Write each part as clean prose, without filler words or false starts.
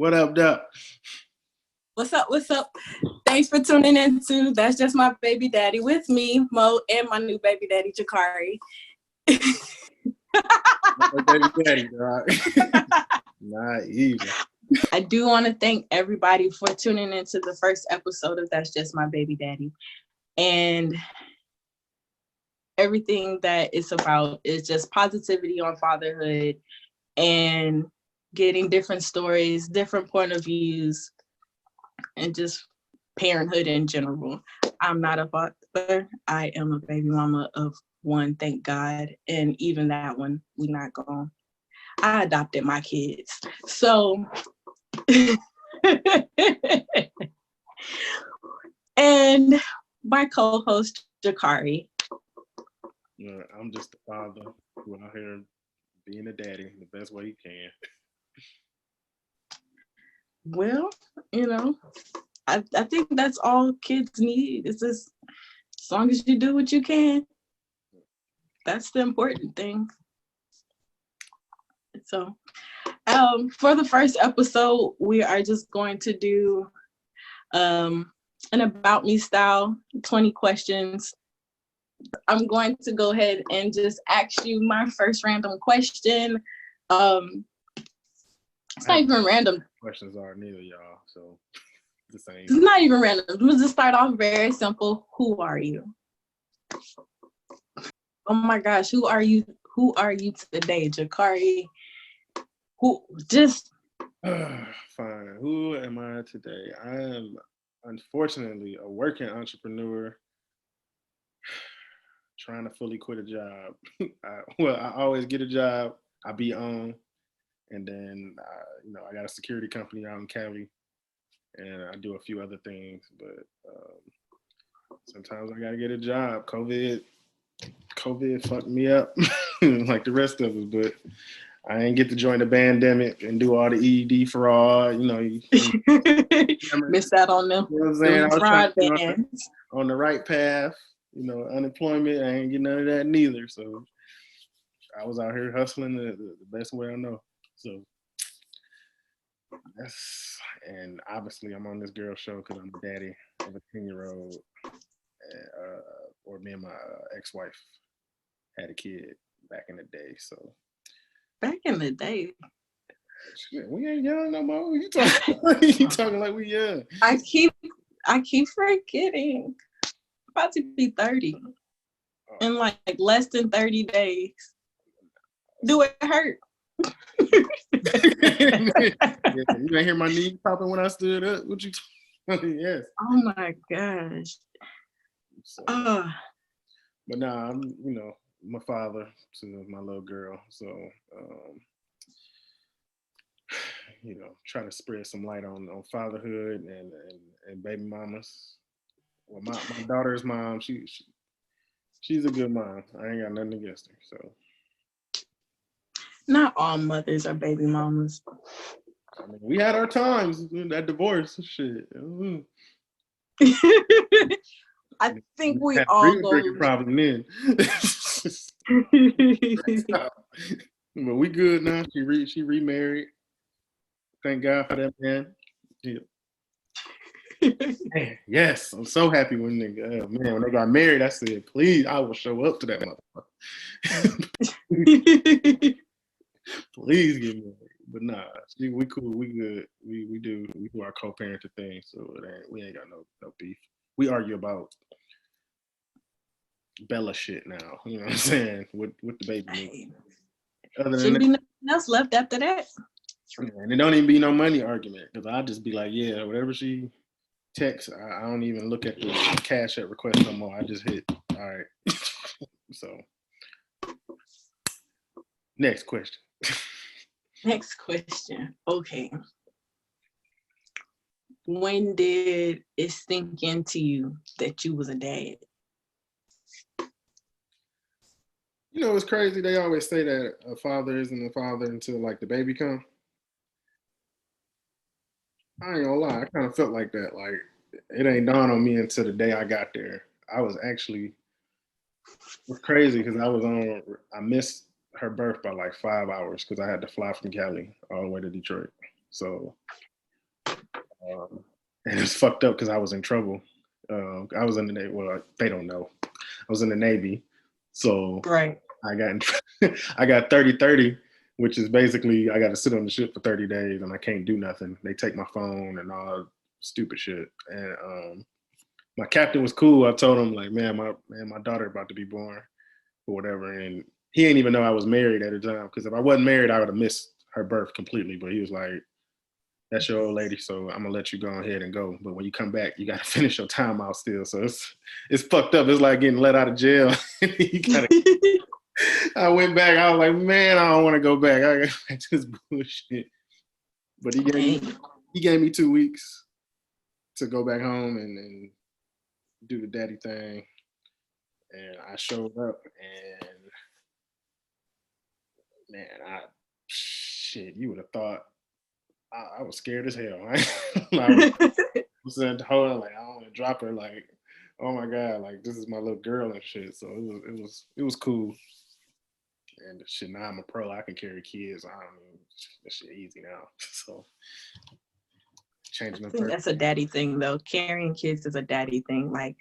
What up, Duck? What's up? What's up? Thanks for tuning in to That's Just My Baby Daddy with me, Mo, and my new baby daddy, Jarcari. Baby daddy, dog. Not even. I do want to thank everybody for tuning into the first episode of That's Just My Baby Daddy. And everything that it's about is just positivity on fatherhood and getting different stories, different point of views, and just parenthood in general. I'm not a father. I am a baby mama of one, thank God. And even that one, we not going. I adopted my kids. So, and my co-host, Jarcari. Yeah, I'm just a father who out here being a daddy the best way he can. Well, I think that's all kids need. It's just as long as you do what you can, that's the important thing. So, for the first episode, we are just going to do an About Me style, 20 questions. I'm going to go ahead and just ask you my first random question. It's not even random. Questions are neither, y'all, so the same. It's not even random. We'll just start off very simple. Who are you? Oh my gosh, who are you? Who are you today, Jarcari? Who just Fine. Who am I today? I am unfortunately a working entrepreneur trying to fully quit a job. I always get a job, I be on, and then I got a security company out in Cali, and I do a few other things. But sometimes I gotta get a job. COVID fucked me up like the rest of us, but I ain't get to join the pandemic and do all the EED fraud. Missed out on them. You know what I'm saying? I was fraud trying on the right path. Unemployment, I ain't get none of that neither. So I was out here hustling the best way I know. So and obviously I'm on this girl show because I'm the daddy of a 10-year-old, or me and my ex-wife had a kid back in the day. So back in the day, shit, we ain't young no more. You talking like we young? I keep forgetting. I'm about to be 30 in like less than 30 days. Do it hurt? Yeah, you didn't hear my knees popping when I stood up? What you talking? Yes. Oh my gosh. So, but nah, I'm my father to my little girl. So try to spread some light on fatherhood and baby mamas. Well, my daughter's mom, she's a good mom. I ain't got nothing against her. So not all mothers are baby mamas. I mean, we had our times, that divorce shit. I think we all go. Problem then. But we good now. She remarried. Thank God for that, man. Yeah. Man, yes, I'm so happy when when they got married. I said, please, I will show up to that motherfucker. Please get married. But nah, we cool, we good. We do our co-parenting thing, so we ain't got no beef. We argue about Bella shit now. You know what I'm saying? With the baby. Shouldn't be nothing else left after that. And it don't even be no money argument because I just be like, yeah, whatever she texts, I don't even look at the cash app request no more. I just hit all right. So next question. Next question. Okay. When did it sink into you that you was a dad? It's crazy. They always say that a father isn't a father until like the baby come. I ain't gonna lie. I kind of felt like that. Like it ain't dawned on me until the day I got there. I was actually, it's crazy because I missed her birth by like 5 hours because I had to fly from Cali all the way to Detroit. So And it's fucked up because I was in trouble. I was in the Navy. Well, they don't know. I was in the Navy, so Right. I got I got 30/30, which is basically I got to sit on the ship for 30 days and I can't do nothing. They take my phone and all stupid shit. And my captain was cool. I told him like, my daughter about to be born or whatever, and he didn't even know I was married at the time because if I wasn't married, I would have missed her birth completely. But he was like, "That's your old lady, so I'm gonna let you go ahead and go. But when you come back, you gotta finish your time out still." So it's fucked up. It's like getting let out of jail. You gotta I went back. I was like, man, I don't want to go back. I got back to this bullshit. But he gave me 2 weeks to go back home and do the daddy thing. And I showed up, and man, you would have thought I was scared as hell. I was saying to her like, I don't want to drop her. Like, oh my god, like this is my little girl and shit. So it was cool. And shit, now I'm a pro. I can carry kids. I don't know. That shit easy now. So changing I the think that's a daddy thing though. Carrying kids is a daddy thing. Like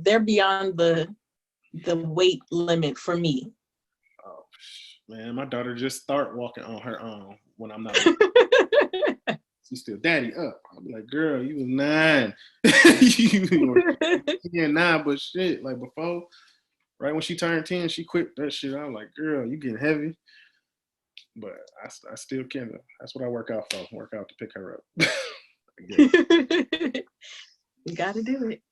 they're beyond the weight limit for me. Oh man, my daughter just start walking on her own when I'm not. She's still daddy up. I'll be like, girl, you was 9. You were 9, but shit, like before. Right when she turned 10, she quit that shit. I was like, girl, you getting heavy. But I still can. That's what I work out for. Work out to pick her up. You gotta do it.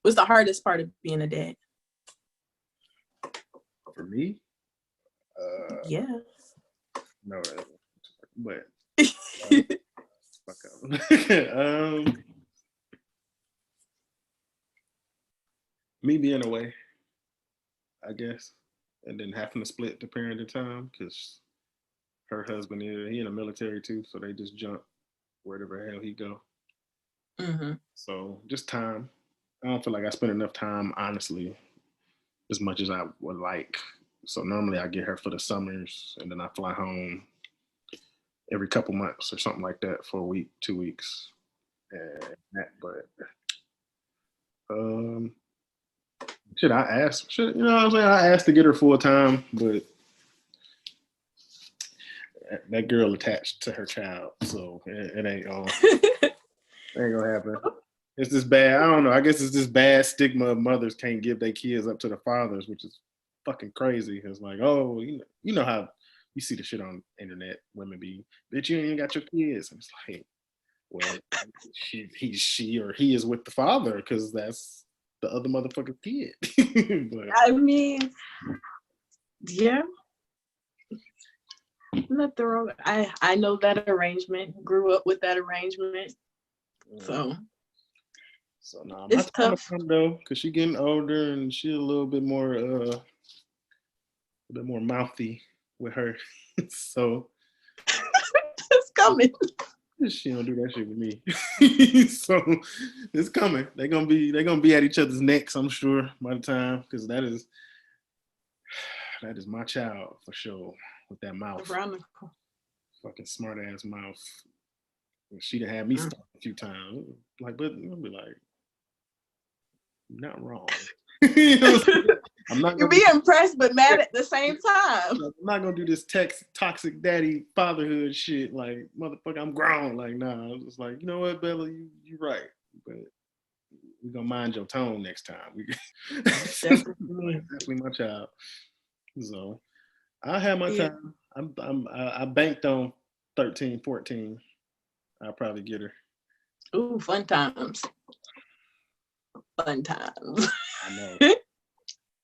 What's the hardest part of being a dad? For me? Yeah. No, but fuck up. Me being away, I guess, and then having to split the parenting time because her husband he in the military too, so they just jump wherever the hell he go. Mm-hmm. So just time. I don't feel like I spend enough time, honestly, as much as I would like. So normally I get her for the summers, and then I fly home every couple months or something like that for a week, 2 weeks, and that. But should I ask? You know what I'm saying? I asked to get her full time, but that girl attached to her child, so it ain't gonna happen. It's this bad. I don't know. I guess it's this bad stigma of mothers can't give their kids up to the fathers, which is fucking crazy. It's like, oh, you know how you see the shit on the internet. Women be, bitch, you ain't even got your kids. And it's like, well, she or he is with the father because that's the other motherfucking kid. But, I mean, yeah. Nothing wrong. I know that arrangement. Grew up with that arrangement. So no, it's my time tough. will come though, because she getting older and she a little bit more mouthy with her. So It's coming. she don't do that shit with me. So it's coming. They're gonna be at each other's necks, I'm sure, by the time, because that is my child for sure. With that mouth. Fucking smart ass mouth. She'd have had me stop a few times. Like, but I'll be like, not wrong. I'm not gonna be impressed but mad at the same time. I'm not gonna do this toxic daddy fatherhood shit. Like, motherfucker, I'm grown. Like, nah. I was just like, you know what, Bella, you right, but we're gonna mind your tone next time. Definitely my child. So I had my time. I banked on 13, 14. I'll probably get her. Ooh, fun times. Fun times. I know.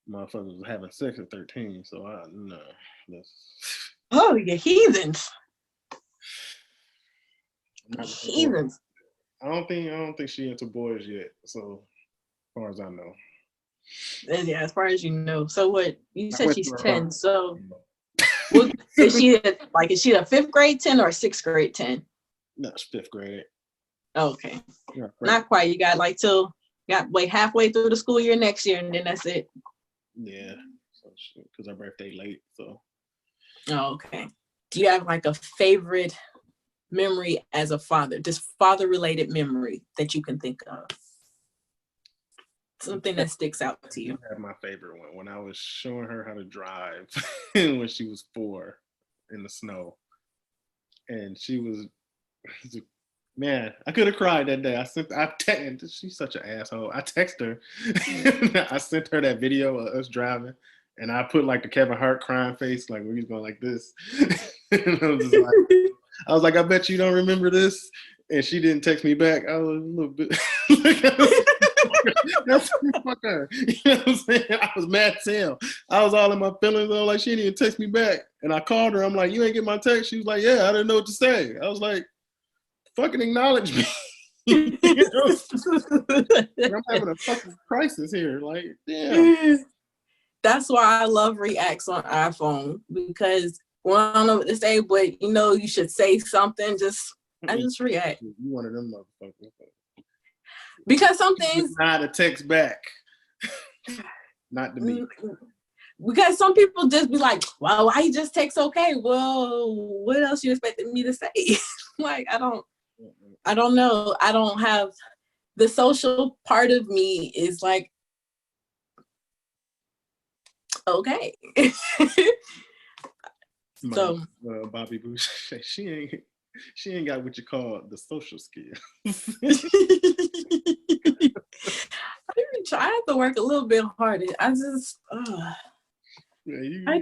Motherfuckers was having sex at 13, so Oh, you heathens. Heathens. I don't think she into boys yet, so as far as I know. Yeah, as far as you know. So what you said she's 10, so what is she is she a 5th grade 10 or a 6th grade 10? No, it's 5th grade. Okay. Yeah, not quite. You got halfway through the school year next year, and then that's it. Yeah, because her birthday late, so. Oh, okay. Do you have like a favorite memory as a father, just father-related memory that you can think of. Something that sticks out to you. I had my favorite one when I was showing her how to drive when she was 4 in the snow. And she was, man, I could have cried that day. She's such an asshole. I texted her. I sent her that video of us driving. And I put like the Kevin Hart crying face, like where he's going like this. And I was like, I bet you don't remember this. And she didn't text me back. I was a little bit that's fuck her. You know what I'm saying? I was mad as hell. I was all in my feelings. I was like, she didn't even text me back. And I called her. I'm like, you ain't get my text? She was like, yeah, I didn't know what to say. I was like, fucking acknowledge me. You know? I'm having a fucking crisis here. Like, damn. That's why I love reacts on iPhone, because when I don't know what to say, but you know you should say something, I just react. You one of them motherfuckers. Because some things not a text back. Not to me. Because some people just be like, well, why you just text okay? Well, what else you expected me to say? Like, I don't know. I don't have the social part of me is like, okay. So Bobby Bush, she ain't got what you call the social skills. I have to work a little bit harder. I just, I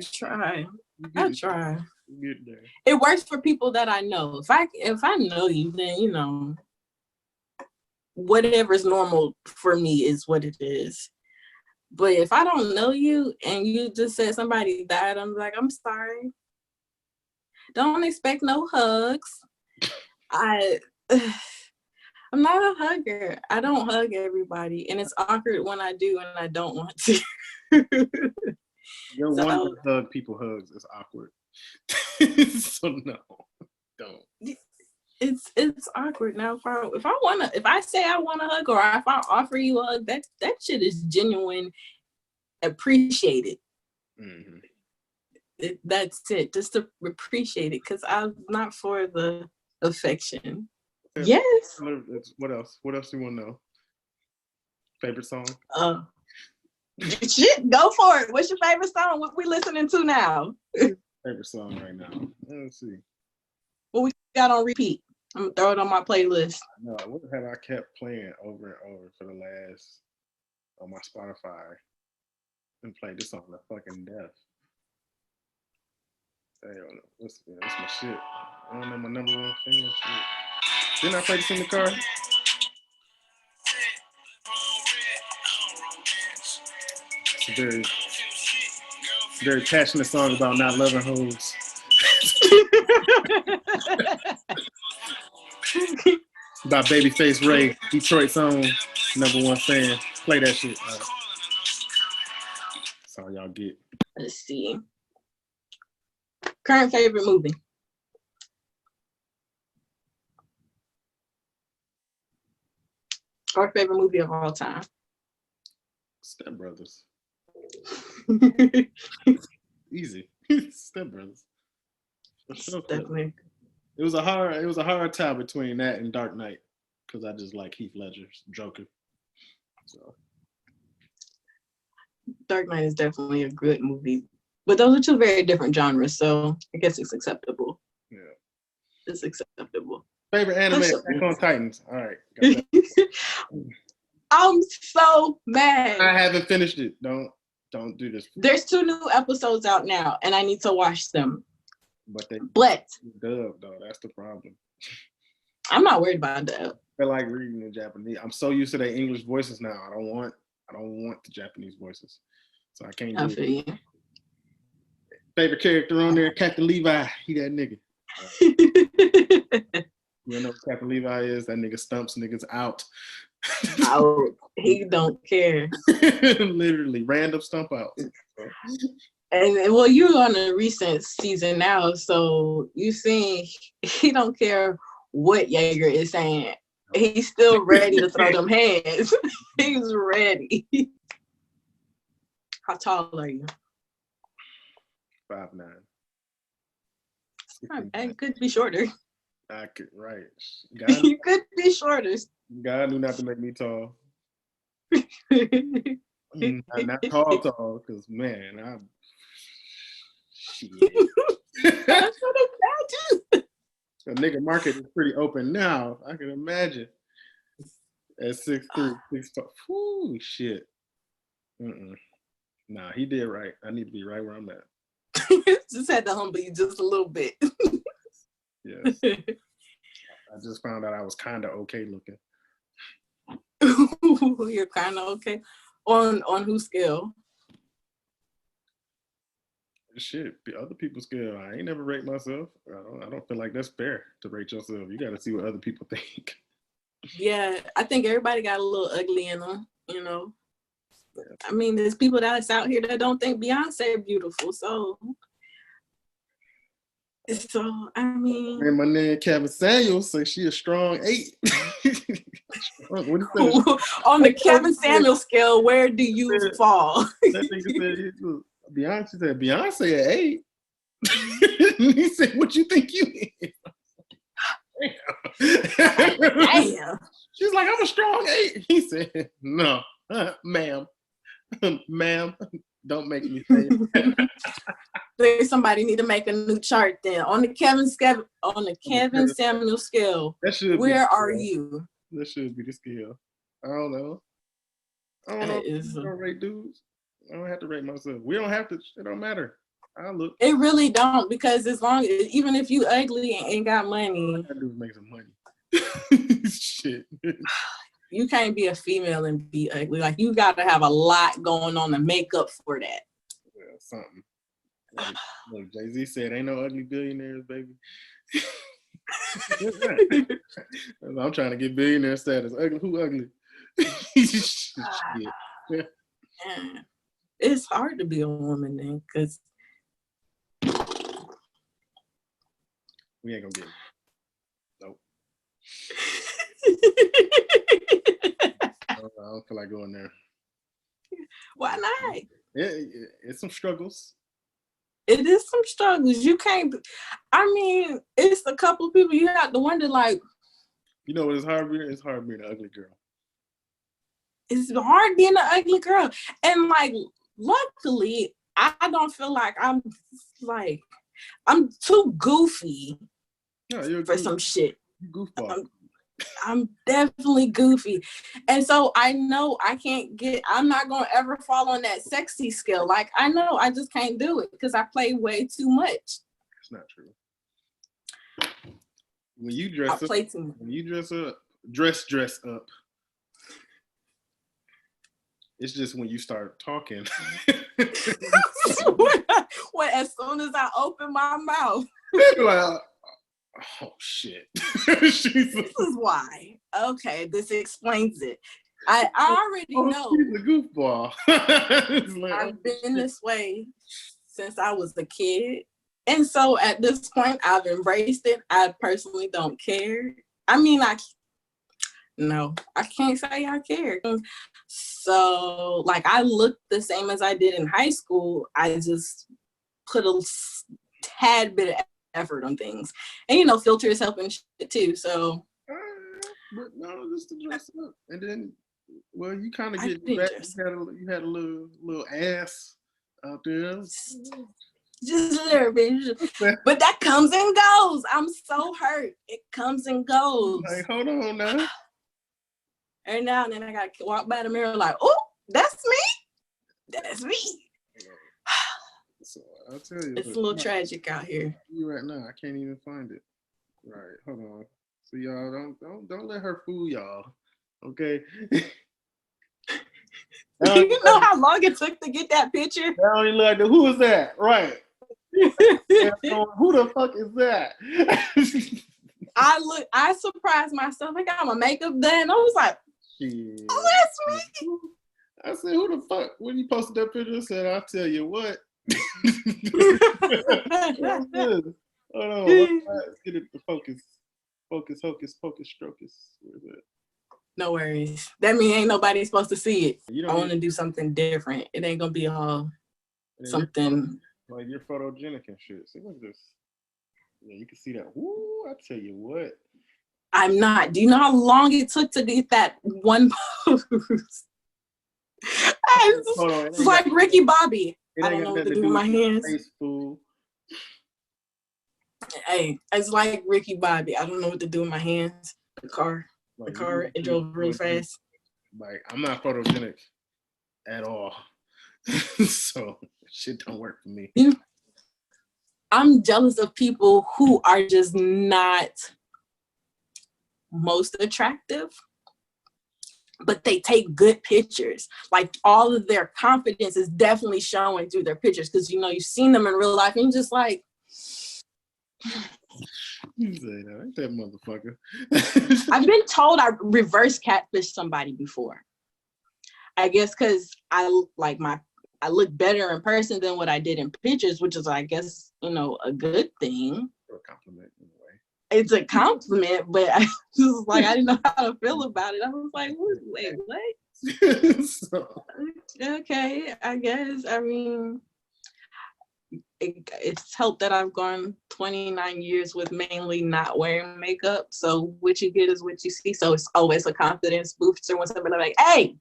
try. Get there. It works for people that I know. If I know you, then you know, whatever's normal for me is what it is. But if I don't know you and you just said somebody died, I'm like, I'm sorry. Don't expect no hugs. I'm not a hugger. I don't hug everybody, and it's awkward when I do and I don't want to. Your one to hug people hugs is awkward. So no, don't. It's awkward now. If I say I want a hug, or if I offer you a hug, that shit is genuine, appreciated. Mm-hmm. That's it. Just to appreciate it, because I'm not for the affection. Yes. What else? What else do you want to know? Favorite song? Shit, go for it. What's your favorite song? What we listening to now? Favorite song right now? Let's see. What we got on repeat? I'm gonna throw it on my playlist. No, what have I kept playing over and over for the last on my Spotify? And play this song to fucking death. I don't know. That's my shit. I don't know my number one thing. Didn't I play this in the car? It's a very passionate song about not loving hoes. By Babyface Ray, Detroit's own #1 fan. Play that shit. That's all y'all get. Let's see. Current favorite movie. Or favorite movie of all time. Step Brothers. Easy. Step Brothers. For sure. Definitely. It was a hard time between that and Dark Knight, because I just like Heath Ledger's Joker. So Dark Knight is definitely a good movie. But those are two very different genres, so I guess it's acceptable. Yeah. It's acceptable. Favorite anime, Attack on Titans. All right. I'm so mad. I haven't finished it. Don't do this. There's 2 new episodes out now, and I need to watch them. But they dub though. That's the problem. I'm not worried about dub. I like reading in Japanese. I'm so used to their English voices now. I don't want the Japanese voices, so I can't do it. You. Favorite character on there, Captain Levi. He that nigga. You know what Captain Levi is? That nigga stumps niggas out. Oh, he don't care. Literally, random stump out. And well, you're on a recent season now, so you seen he don't care what Jaeger is saying. He's still ready to throw them hands. He's ready. How tall are you? 5'9". I could be shorter. I could, right. God, You could be shorter. God knew not to make me tall. Not tall, because man, I'm shit. I The could imagine. nigga market is pretty open now. I can imagine. At 6'3", 6'5". Whoo, shit. Mm-mm. Nah, he did right. I need to be right where I'm at. Just had to humble you just a little bit. Yes. I just found out I was kind of okay looking. You're kind of okay. On whose scale? Shit, other people's scale. I ain't never rate myself. I don't feel like that's fair to rate yourself. You got to see what other people think. Yeah, I think everybody got a little ugly in them, you know. Yeah. I mean, there's people that's out here that don't think Beyonce beautiful. So I mean, And my name Kevin Samuels say she a strong 8. on the Kevin Samuel scale, where do you fall? That nigga said, Beyonce said, Beyonce at 8. He said, what you think you is? Damn. She's like, I'm a strong 8. He said, no, ma'am, ma'am, don't make me say it. Somebody need to make a new chart then. On the Kevin Samuel scale, where are you? That should be the scale. I don't know. I don't know. I don't rate dudes. I don't have to rate myself. We don't have to. It don't matter. I look. It really don't, because even if you ugly and ain't got money, all I do is make some money. Shit. You can't be a female and be ugly. Like, you got to have a lot going on to make up for that. Yeah, something. Like Jay-Z said, ain't no ugly billionaires, baby. I'm trying to get billionaire status. Ugly? Who ugly? Shit. Yeah. It's hard to be a woman then, because we ain't gonna get it. Nope. I don't feel like going there. Why not? It's some struggles. It is some struggles. You can't. I mean, it's a couple of people you have to wonder, like. You know what is hard being? It's hard being an ugly girl. It's hard being an ugly girl, and like, luckily, I don't feel like I'm too goofy for some shit. Goofball. I'm definitely goofy. And so I know I'm not going to ever fall on that sexy scale. Like, I know I just can't do it because I play way too much. That's not true. When you dress up, dress up. It's just when you start talking. As soon as I open my mouth. You're like, oh shit. This is why. Okay, this explains it. I already know. She's a goofball. Like, I've been this way since I was a kid. And so at this point, I've embraced it. I personally don't care. I mean, I can't say I care. So, like, I look the same as I did in high school. I just put a tad bit of effort on things. And, filters helping shit too, so. But no, just to dress up. And then, well, you kind of get back. You had a little ass out there. Just a little bit. But that comes and goes. I'm so hurt. It comes and goes. Like, hold on now. Every now and then I got to walk by the mirror like, oh, that's me. That's me. So I'll tell you. It's a little tragic out here. You right now. I can't even find it. Right. Hold on. So y'all don't let her fool y'all. Okay. You know how long it took to get that picture? I don't even like who is that? Right. Who the fuck is that? I surprised myself. I got my makeup done. I was like, shit. Oh, that's me. I said, who the fuck? When you posted that picture, I said, I'll tell you what. Hold on. Let's get it to focus. Focus, hocus, pocus, strocus. Where is it? No worries. That means ain't nobody supposed to see it. I want to do something different. It ain't going to be all something. Like, you're photogenic and shit. See, look at this. Yeah, you can see that. Woo, I tell you what. I'm not. Do you know how long it took to get that one pose? It's like Ricky Bobby. I don't know what to do with my hands. Hey, it's like Ricky Bobby. I don't know what to do with my hands. The car, it drove real fast. Like, I'm not photogenic at all. So shit don't work for me. I'm jealous of people who are just not most attractive, but they take good pictures. Like, all of their confidence is definitely showing through their pictures, because you've seen them in real life and you're just like, you say that, ain't that motherfucker. I've been told I reverse catfished somebody before. I guess because I look better in person than what I did in pictures, which is, I guess, a good thing. Or a compliment in a way. It's a compliment, but I just I didn't know how to feel about it. I was like, wait, what? So. Okay, I guess. I mean, it's helped that I've gone 29 years with mainly not wearing makeup. So what you get is what you see. So it's always a confidence booster when somebody like, hey,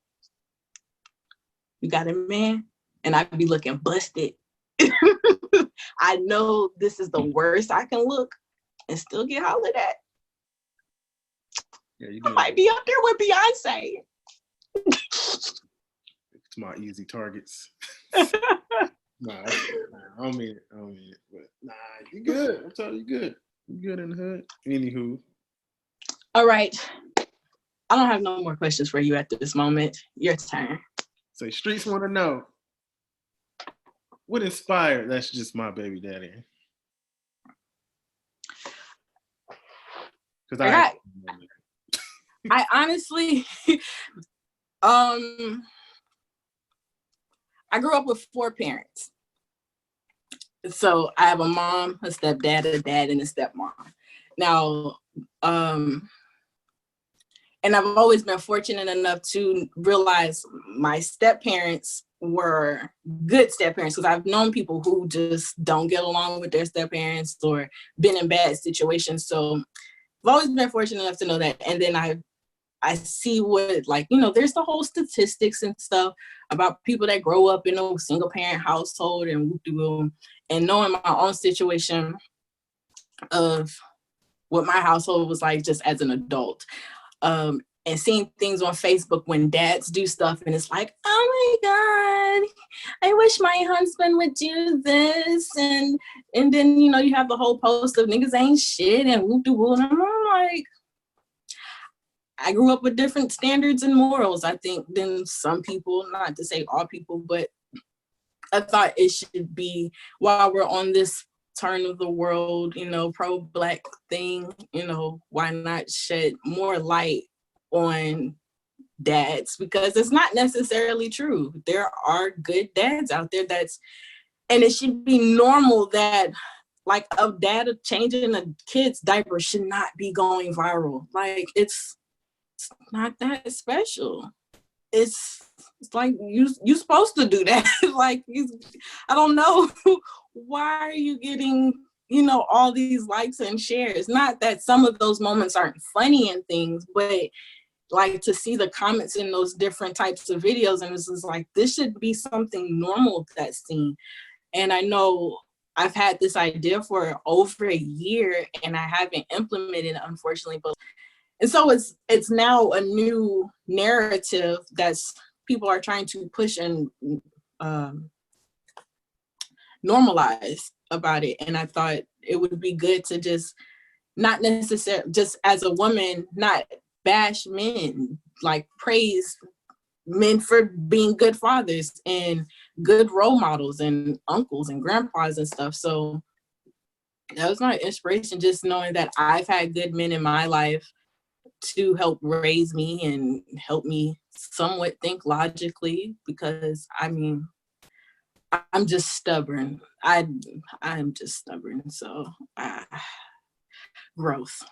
you got a man? And I'd be looking busted. I know this is the worst I can look and still get hollered at. Yeah, I might be up there with Beyonce. It's my easy targets. Nah, I don't mean it. But nah, you good. I'm telling you, good. You good in the hood. Anywho. All right. I don't have no more questions for you at this moment. Your turn. Say, streets want to know. What inspired That's Just My Baby Daddy? Because I honestly, I grew up with 4 parents. So I have a mom, a stepdad, a dad, and a stepmom. Now, and I've always been fortunate enough to realize my step-parents were good step-parents, because I've known people who just don't get along with their step-parents or been in bad situations. So I've always been fortunate enough to know that. And then I see what, there's the whole statistics and stuff about people that grow up in a single parent household and whoop-de-whoop, and knowing my own situation of what my household was like just as an adult. And seeing things on Facebook when dads do stuff and it's like, oh my God, I wish my husband would do this. And then, you have the whole post of niggas ain't shit and whoop-de-whoop. And I'm like, I grew up with different standards and morals, I think, than some people, not to say all people, but I thought it should be, while we're on this turn of the world, pro-Black thing, why not shed more light on dads? Because it's not necessarily true. There are good dads out there and it should be normal that a dad changing a kid's diaper should not be going viral. It's not that special. It's like you supposed to do that. I don't know why are you getting all these likes and shares. Not that some of those moments aren't funny and things, but to see the comments in those different types of videos, and it's just this should be something normal that's seen. And I know I've had this idea for over a year and I haven't implemented it, unfortunately, and so it's now a new narrative that's people are trying to push and normalize about it. And I thought it would be good to just not necessarily, just as a woman, not bash men, praise men for being good fathers and good role models and uncles and grandpas and stuff. So that was my inspiration, just knowing that I've had good men in my life to help raise me and help me somewhat think logically, because I'm just stubborn. I'm just stubborn. So growth.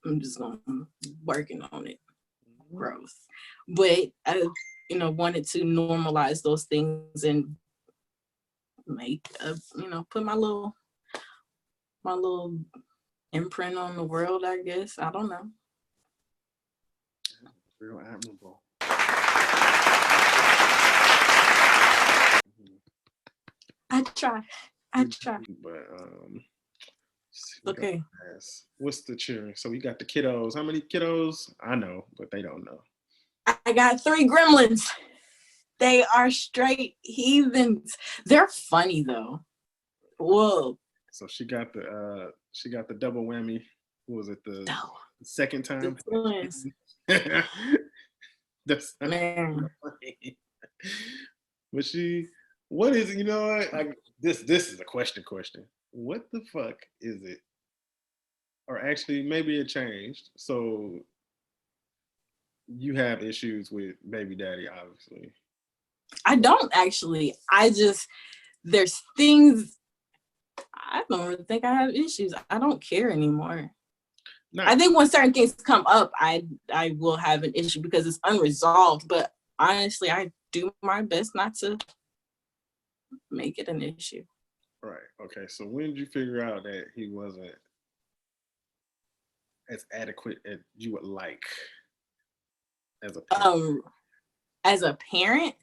I'm just working on it. Growth. But I, wanted to normalize those things and make put my little imprint on the world, I guess. I don't know. Real admirable. I try. But Okay. what's the cheering? So we got the kiddos. How many kiddos? I know, but they don't know. I got 3 gremlins. They are straight heathens. They're funny though. Whoa. So she got the double whammy. What was it? The No. second time? The twins. That's Man. But what is it? You know what? This is a question. What the fuck is it? Or actually, maybe it changed. So you have issues with baby daddy, obviously. I don't actually. There's things, I don't really think I have issues. I don't care anymore. I think when certain things come up, I will have an issue because it's unresolved. But honestly, I do my best not to make it an issue. Right. Okay. So when did you figure out that he wasn't as adequate as you would like as a parent? As a parent?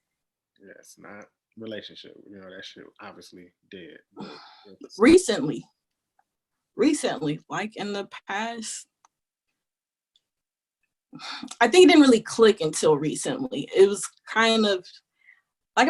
Yes, not relationship. You know, that shit obviously dead. Recently, like in the past, I think it didn't really click until recently. It was kind of like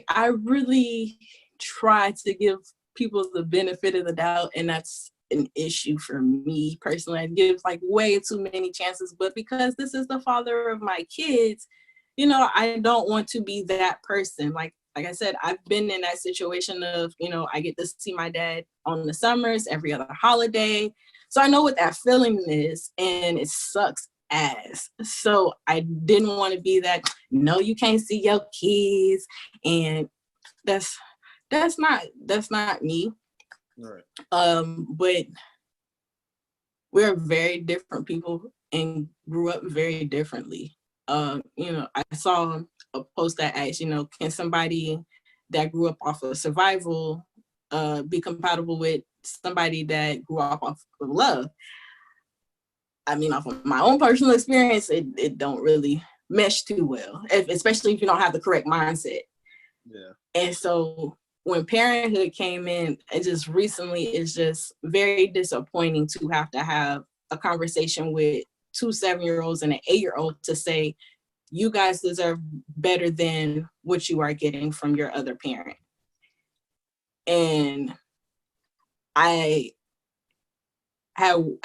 I really try to give people the benefit of the doubt, and that's an issue for me personally. I give like way too many chances, but because this is the father of my kids, you know, I don't want to be that person. Like I said, I've been in that situation of, you know, I get to see my dad on the summers, every other holiday. So I know what that feeling is, and it sucks ass. So I didn't want to be that, no, you can't see your kids. And that's not me. Right. But we're very different people and grew up very differently. You know, I saw a post that asked, you know, can somebody that grew up off of survival be compatible with somebody that grew up off of love? I mean, off of my own personal experience, it don't really mesh too well, especially if you don't have the correct mindset. Yeah. And so when parenthood came in, it just recently is just very disappointing to have a conversation with 2 7-year-olds and an 8-year-old to say, you guys deserve better than what you are getting from your other parent. And I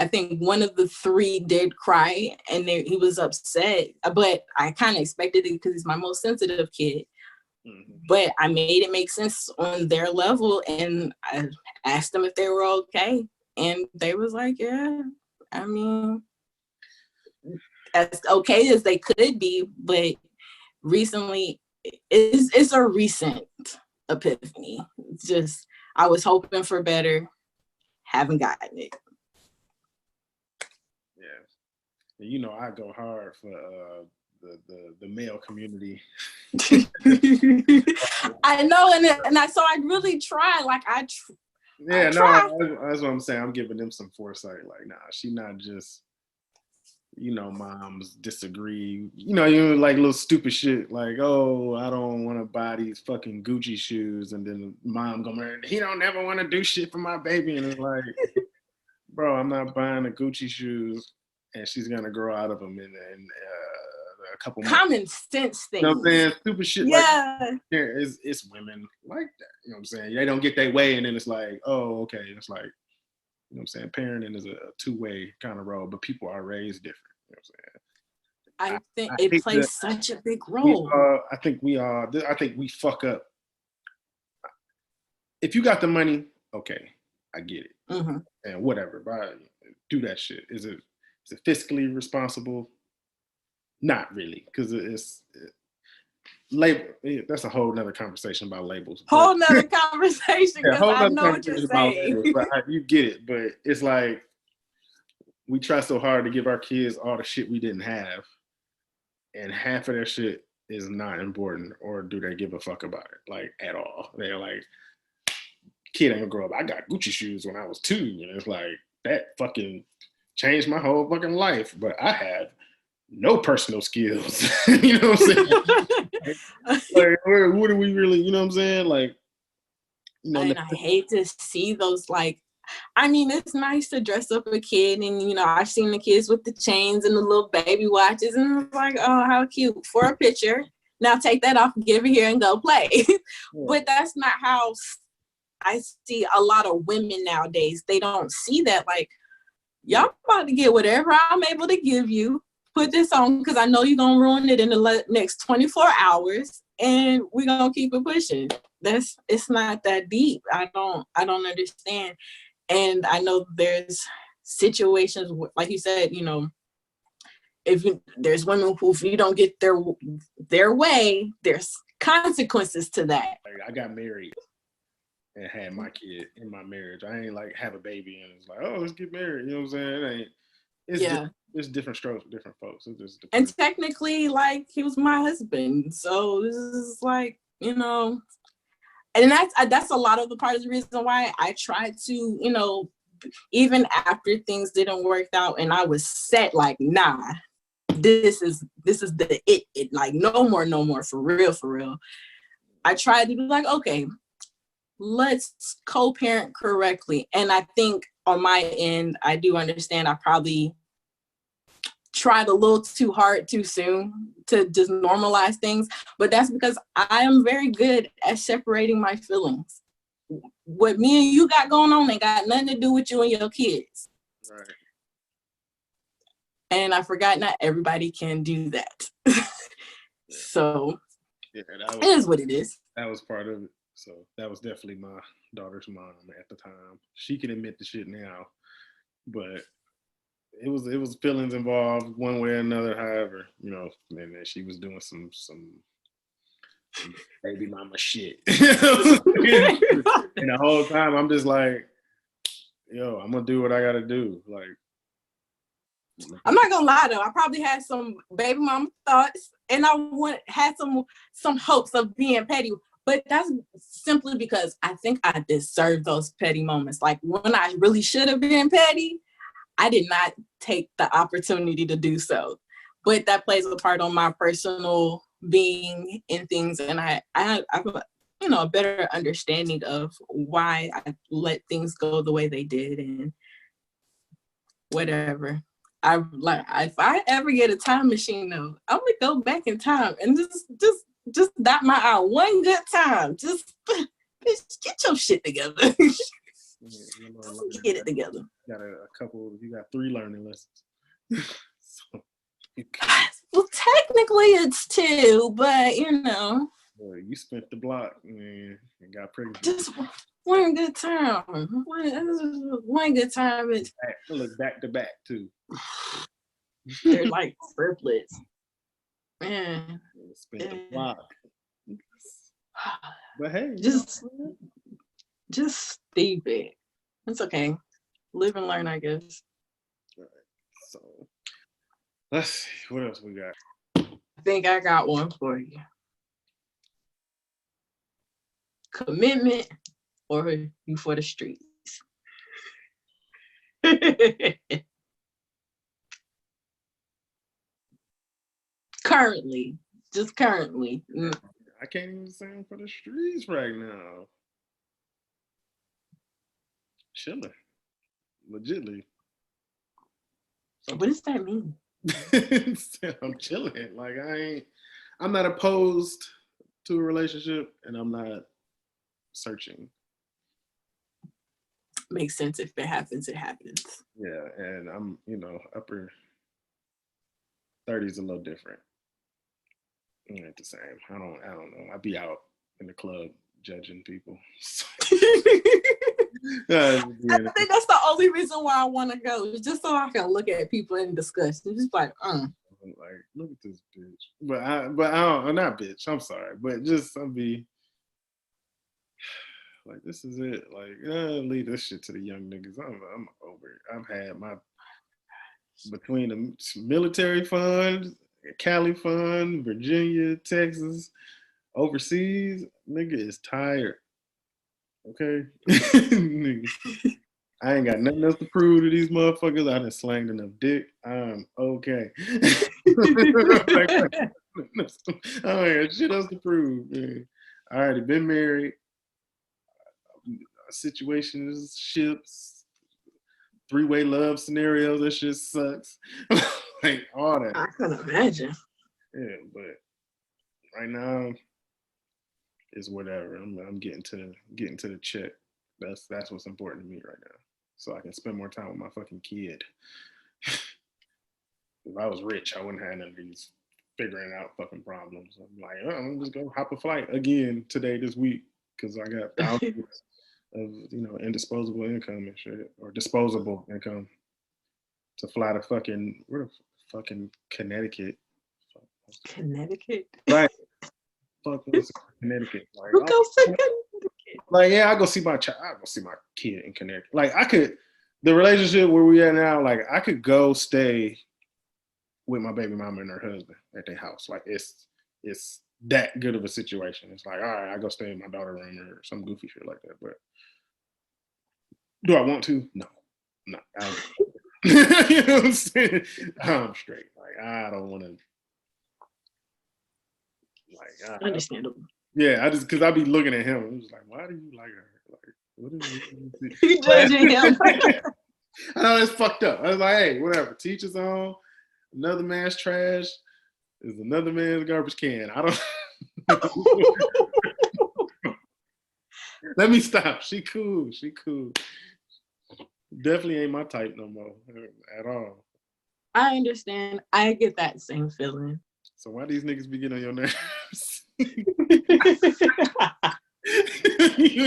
think one of the 3 did cry and he was upset, but I kind of expected it because he's my most sensitive kid. Mm-hmm. But I made it make sense on their level, and I asked them if they were okay, and they was like, yeah, I mean, as okay as they could be. But recently, it's a recent epiphany. It's just, I was hoping for better, haven't gotten it. Yeah. You know, I go hard for the male community. I know, and so I really try. Like that's what I'm saying. I'm giving them some foresight. Like, nah, she not just, you know, moms disagree. You know, like little stupid shit. Like, oh, I don't want to buy these fucking Gucci shoes, and then mom going, he don't ever want to do shit for my baby, and it's like, bro, I'm not buying the Gucci shoes, and she's gonna grow out of them in a couple months. Common sense things. You know what I'm saying? Stupid shit. Yeah. Like, it's women like that. You know what I'm saying? They don't get their way, and then it's like, oh, okay. It's like, you know what I'm saying? Parenting is a two-way kind of road, but people are raised different. You know what I'm saying? I think it plays such a big role. I think we fuck up. If you got the money, okay, I get it. Mm-hmm. And whatever, do that shit. Is it fiscally responsible? Not really, because it's label. That's a whole nother conversation about labels. Whole nother conversation, because I know what you're saying. Labels, but you get it, but it's like we try so hard to give our kids all the shit we didn't have, and half of their shit is not important, or do they give a fuck about it, like, at all? They're like, kid ain't gonna grow up. I got Gucci shoes when I was 2, and it's like, that fucking changed my whole fucking life. But I have no personal skills. You know what I'm saying? Like, what do we really? You know what I'm saying? Like, you know, and I hate to see those, like, I mean, it's nice to dress up a kid, and you know, I've seen the kids with the chains and the little baby watches, and it's like, oh, how cute for a picture. Now take that off, give it here, and go play. But that's not how I see a lot of women nowadays. They don't see that, like, y'all about to get whatever I'm able to give you. Put this on because I know you're gonna ruin it in the next 24 hours, and we're gonna keep it pushing. It's not that deep. I don't understand. And I know there's situations like you said, you know, there's women who, if you don't get their way, there's consequences to that. I got married and had my kid in my marriage. I ain't like have a baby and it's like, oh, let's get married. You know what I'm saying? It's different strokes for different folks. And technically, like, he was my husband, so this is like, you know, and that's a lot of the part of the reason why I tried to, you know, even after things didn't work out and I was set, like, nah, this is the it like, no more, for real. I tried to be like, okay, let's co-parent correctly. And I think on my end, I do understand I probably tried a little too hard too soon to just normalize things, but that's because I am very good at separating my feelings. What me and you got going on ain't got nothing to do with you and your kids. Right. And I forgot not everybody can do that. So it is what it is. That was part of it. So that was definitely my daughter's mom at the time. She can admit the shit now, but it was feelings involved one way or another. However, you know, and then she was doing some baby mama shit. And the whole time I'm just like, yo, I'm gonna do what I gotta do. Like, I'm not gonna lie though, I probably had some baby mama thoughts, and I had some hopes of being petty. But that's simply because I think I deserve those petty moments. Like, when I really should have been petty, I did not take the opportunity to do so. But that plays a part on my personal being and things. And I have, you know, a better understanding of why I let things go the way they did and whatever. If I ever get a time machine though, I'm gonna go back in time and just dot my I one good time. Just bitch, get your shit together. Get it together. You got 3 learning lessons. So, well, technically it's 2, but you know. Boy, you spent the block, man, and got pregnant. Just one good time. One good time. Look back to back too. They're like triplets. Man. Spent the block. But hey, just stupid. It's okay. Live and learn, I guess. All right. So let's see what else we got. I think I got one for you. Commitment or you for the streets? Currently. I can't even say I'm for the streets right now. Chilling. Legitly. What does that mean? I'm chilling. Like, I'm not opposed to a relationship and I'm not searching. Makes sense. If it happens, it happens. Yeah, and I'm, you know, upper 30s a little different. Ain't the same. I don't know. I be out in the club judging people. I think that's the only reason why I want to go, just so I can look at people and discuss. And just like, like, look at this bitch. But I don't, not bitch. I'm sorry, but just I'll be like, this is it. Like, leave this shit to the young niggas. I'm over it. I've had my between the military fund, Cali fund, Virginia, Texas, overseas, nigga is tired. Okay, I ain't got nothing else to prove to these motherfuckers. I done slanged enough dick. I'm okay. Like, I don't got shit else to prove, man. I already been married. Situations, ships, three-way love scenarios. That shit sucks. Like all that. I can imagine. Yeah, but right now it's whatever. I'm getting to the check. That's what's important to me right now. So I can spend more time with my fucking kid. If I was rich, I wouldn't have none of these figuring out fucking problems. I'm like, oh, I'm just gonna hop a flight again today, this week, because I got thousands of indisposable income and shit, or disposable income to fly to fucking Connecticut. Connecticut. Right. Fuck Connecticut. Like, Who goes to Connecticut? Like, yeah, I go see my child. I go see my kid in Connecticut. Like, I could, the relationship where we at now, like, I could go stay with my baby mama and her husband at their house. Like, it's that good of a situation. It's like, all right, I go stay in my daughter's room or some goofy shit like that. But do I want to? No. You know what I'm saying? I'm straight. Like, I don't want to. Like, understandable. Yeah, because I be looking at him. It was like, why do you like her? Like, what is it? You judging him? I know it's fucked up. I was like, hey, whatever. Teach his own. Another man's trash is another man's garbage can. I don't. Let me stop. She cool. Definitely ain't my type no more at all. I understand. I get that same feeling. So why these niggas be getting on your nerves? Some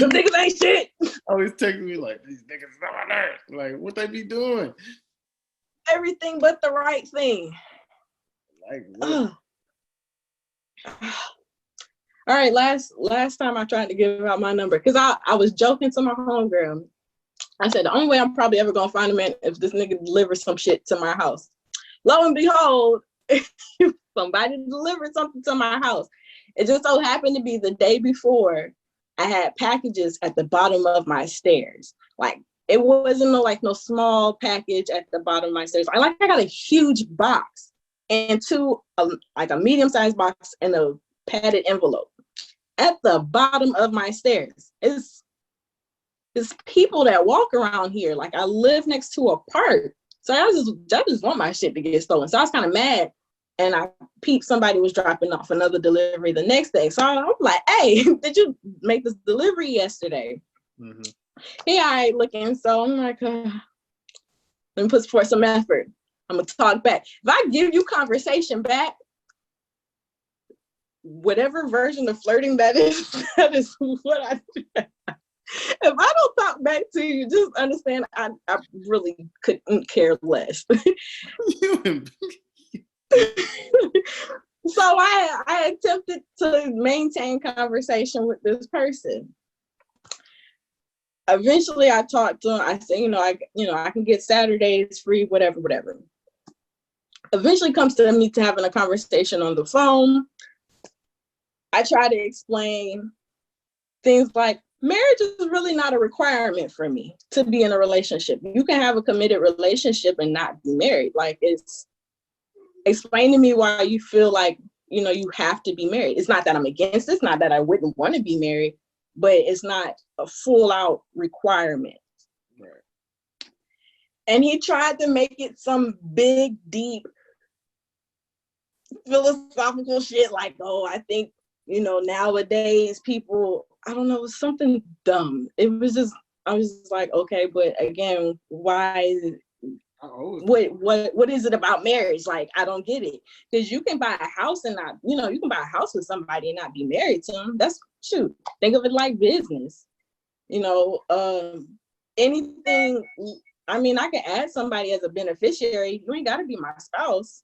niggas ain't shit. Always texting me like, these niggas is on my nerves. Like, what they be doing? Everything but the right thing. Like, what? All right, last time I tried to give out my number, because I was joking to my homegirl. I said, the only way I'm probably ever gonna find a man if this nigga delivers some shit to my house. Lo and behold, somebody delivered something to my house. It just so happened to be the day before I had packages at the bottom of my stairs. Like, it wasn't no small package at the bottom of my stairs. I got a huge box and a medium-sized box and a padded envelope at the bottom of my stairs. It's people that walk around here. Like, I live next to a park. So I just want my shit to get stolen. So I was kind of mad. And I peeped somebody was dropping off another delivery the next day. So I'm like, hey, did you make this delivery yesterday? Mm-hmm. He all right looking. So I'm like, let me put forth some effort. I'm going to talk back. If I give you conversation back, whatever version of flirting that is what I do. If I don't talk back to you, just understand I really couldn't care less. So I attempted to maintain conversation with this person. Eventually I talked to him. I said, I can get Saturdays free, whatever. Eventually comes to me to having a conversation on the phone. I try to explain things like, marriage is really not a requirement for me to be in a relationship. You can have a committed relationship and not be married. Like, explain to me why you feel like, you have to be married. It's not that I'm against it. It's not that I wouldn't want to be married, but it's not a full out requirement. Right. And he tried to make it some big, deep, philosophical shit like, oh, I think, nowadays people, I don't know, it was something dumb. It was just, I was just like, okay, but again, why is it? What is it about marriage? Like, I don't get it. Because you can buy a house and not, you can buy a house with somebody and not be married to them. That's shoot. Think of it like business. Anything. I mean, I can add somebody as a beneficiary. You ain't got to be my spouse.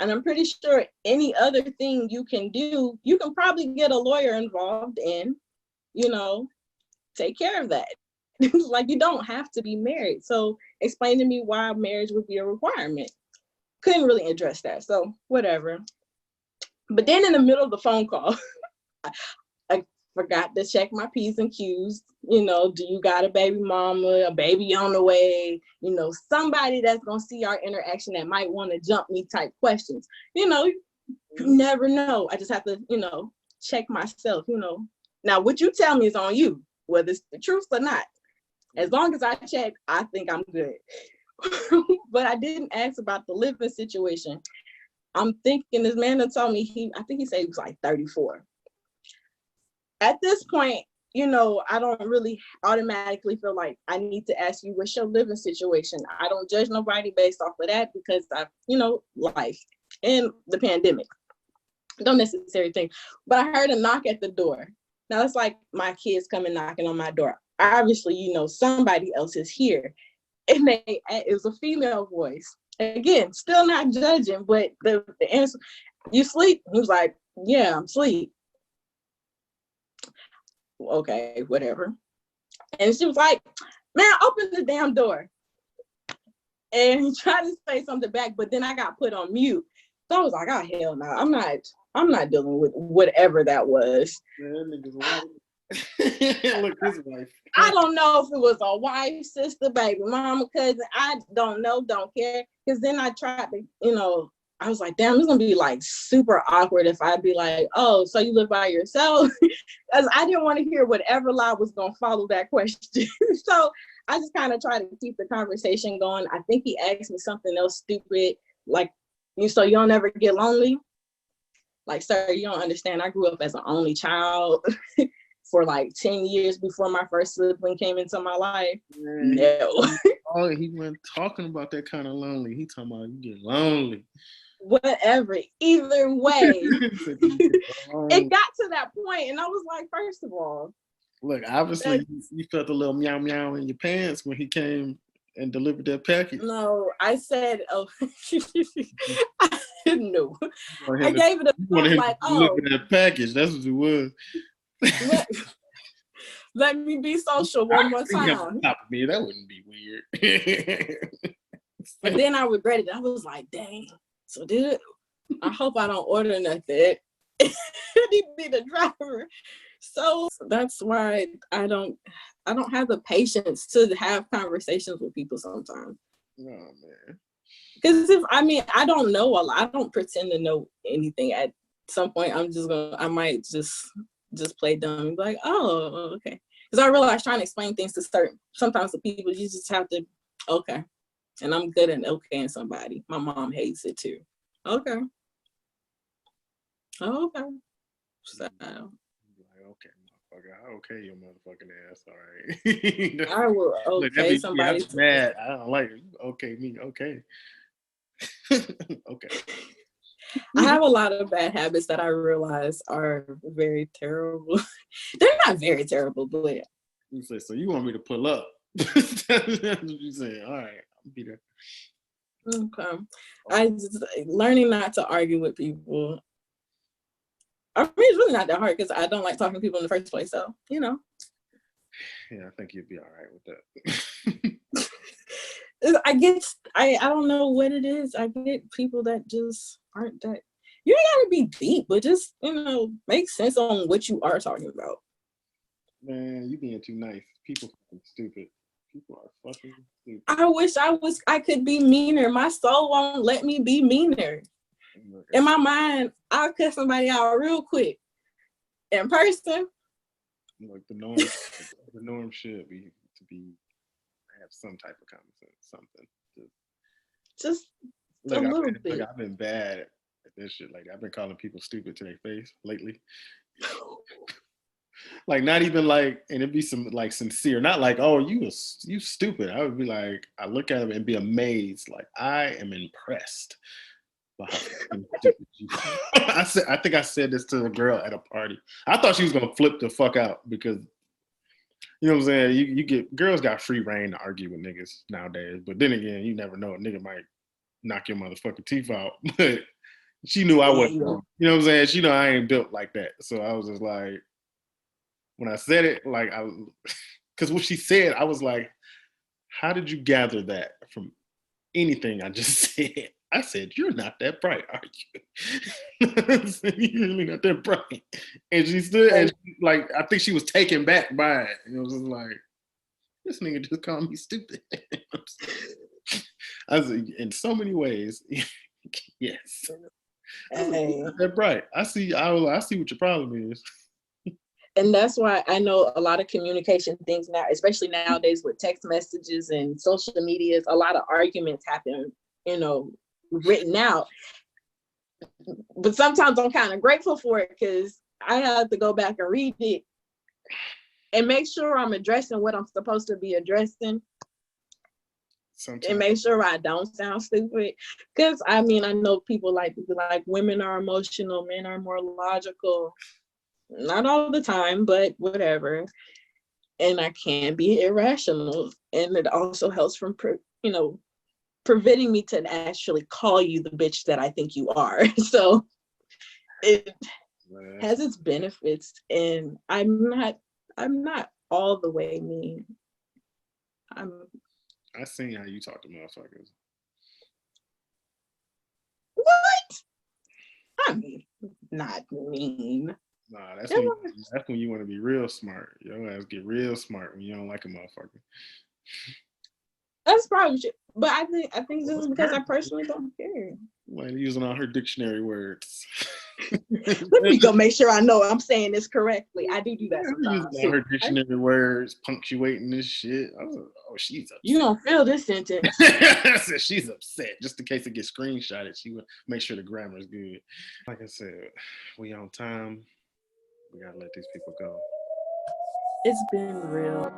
And I'm pretty sure any other thing you can do, you can probably get a lawyer involved in, take care of that. Like, you don't have to be married. So explain to me why marriage would be a requirement. Couldn't really address that. So whatever. But then in the middle of the phone call, Forgot to check my P's and Q's. You know, do you got a baby mama, a baby on the way? You know, somebody that's gonna see our interaction that might want to jump me type questions. You know, you never know. I just have to, you know, check myself, you know. Now, what you tell me is on you, whether it's the truth or not. As long as I check, I think I'm good. But I didn't ask about the living situation. I'm thinking this man that told me I think he said he was like 34. At this point, you know, I don't really automatically feel like I need to ask you what's your living situation. I don't judge nobody based off of that because you know, life and the pandemic. Don't necessarily think. But I heard a knock at the door. Now it's like my kids coming knocking on my door. Obviously, you know, somebody else is here. And it was a female voice. Again, still not judging, but the answer, you sleep? He was like, yeah, I'm asleep. Okay, whatever. And she was like, man, open the damn door. And he tried to say something back, but then I got put on mute. So I was like, oh hell no, I'm not dealing with whatever that was. Look, his wife. I don't know if it was a wife, sister, baby, mama, cousin. I don't know, don't care. Because then I tried to, you know, I was like, damn, it's gonna be like super awkward if I'd be like, oh, so you live by yourself? Because I didn't want to hear whatever lie was gonna follow that question. So I just kind of tried to keep the conversation going. I think he asked me something else stupid, like, so you don't ever get lonely? Like, sir, you don't understand. I grew up as an only child for like 10 years before my first sibling came into my life. No. Oh, he wasn't talking about that kind of lonely. He talking about you get lonely. Whatever. Either way, it got to that point, and I was like, first of all, look, obviously you felt a little meow meow in your pants when he came and delivered that package. No, I said, oh, no. I gave it a thought like, oh, look at that package. That's what it was. Let me be social one more time. On top of me, that wouldn't be weird. And then I regretted it. I was like, dang. So did it? I hope I don't order nothing. He'd be the driver. So that's why I don't have the patience to have conversations with people sometimes. Oh man. Because I don't know a lot. I don't pretend to know anything. At some point, I might just play dumb and be like, oh, okay. Because I realize trying to explain things to sometimes to people, you just have to, okay. And I'm good at okaying somebody. My mom hates it too. Okay. Okay. So, okay, motherfucker. Okay, your motherfucking ass. All right. I will okay somebody. Mad. I don't like it. Okay, me. Okay. Okay. I have a lot of bad habits that I realize are very terrible. They're not very terrible, but you say so. You want me to pull up? That's what you saying. All right, I'll be there. Okay. Learning not to argue with people. I mean, it's really not that hard because I don't like talking to people in the first place. So, you know. Yeah, I think you'd be all right with that. I don't know what it is. I get people that just aren't that. You don't gotta be deep, but just, you know, make sense on what you are talking about. Man, you being too nice. People are stupid. People are fucking stupid. I wish I could be meaner. My soul won't let me be meaner. In my mind, I'll cut somebody out real quick. In person, like the norm should be to have some type of common sense, something. Just a little bit. Like I've been bad at this shit. Like I've been calling people stupid to their face lately. Like not even like, and it'd be some like sincere, not like, oh, you stupid. I would be like, I look at them and be amazed. Like I am impressed by how stupid you are. I think I said this to a girl at a party. I thought she was gonna flip the fuck out because you know what I'm saying? You get girls got free reign to argue with niggas nowadays, but then again, you never know. A nigga might knock your motherfucking teeth out. But she knew I wasn't. You know what I'm saying? She know I ain't built like that. So I was just like, when I said it, like because what she said, I was like, how did you gather that from anything I just said? I said, you're not that bright, are you? I said, you're really not that bright. And she stood, and like, I think she was taken back by it. And it was just like, this nigga just called me stupid. I said, in so many ways, yes. Hey. Not that bright. I see what your problem is. And that's why I know a lot of communication things now, especially nowadays with text messages and social medias, a lot of arguments happen, written out. But sometimes I'm kind of grateful for it because I have to go back and read it and make sure I'm addressing what I'm supposed to be addressing. Sometimes. And make sure I don't sound stupid. Because I know people like women are emotional, men are more logical. Not all the time, but whatever. And I can be irrational. And it also helps from, preventing me to actually call you the bitch that I think you are. So it has its benefits. And I'm not all the way mean. I seen how you talk to motherfuckers. What? I'm not mean. Nah, that's when you want to be real smart. Your ass get real smart when you don't like a motherfucker. That's probably true. But I think this is because I personally don't care. Like using all her dictionary words. Let me go make sure I know I'm saying this correctly. I do that sometimes. Using all her dictionary words, punctuating this shit. She's upset. You don't feel this sentence. I said she's upset. Just in case it gets screenshotted, she would make sure the grammar is good. Like I said, we on time. We gotta let these people go. It's been real.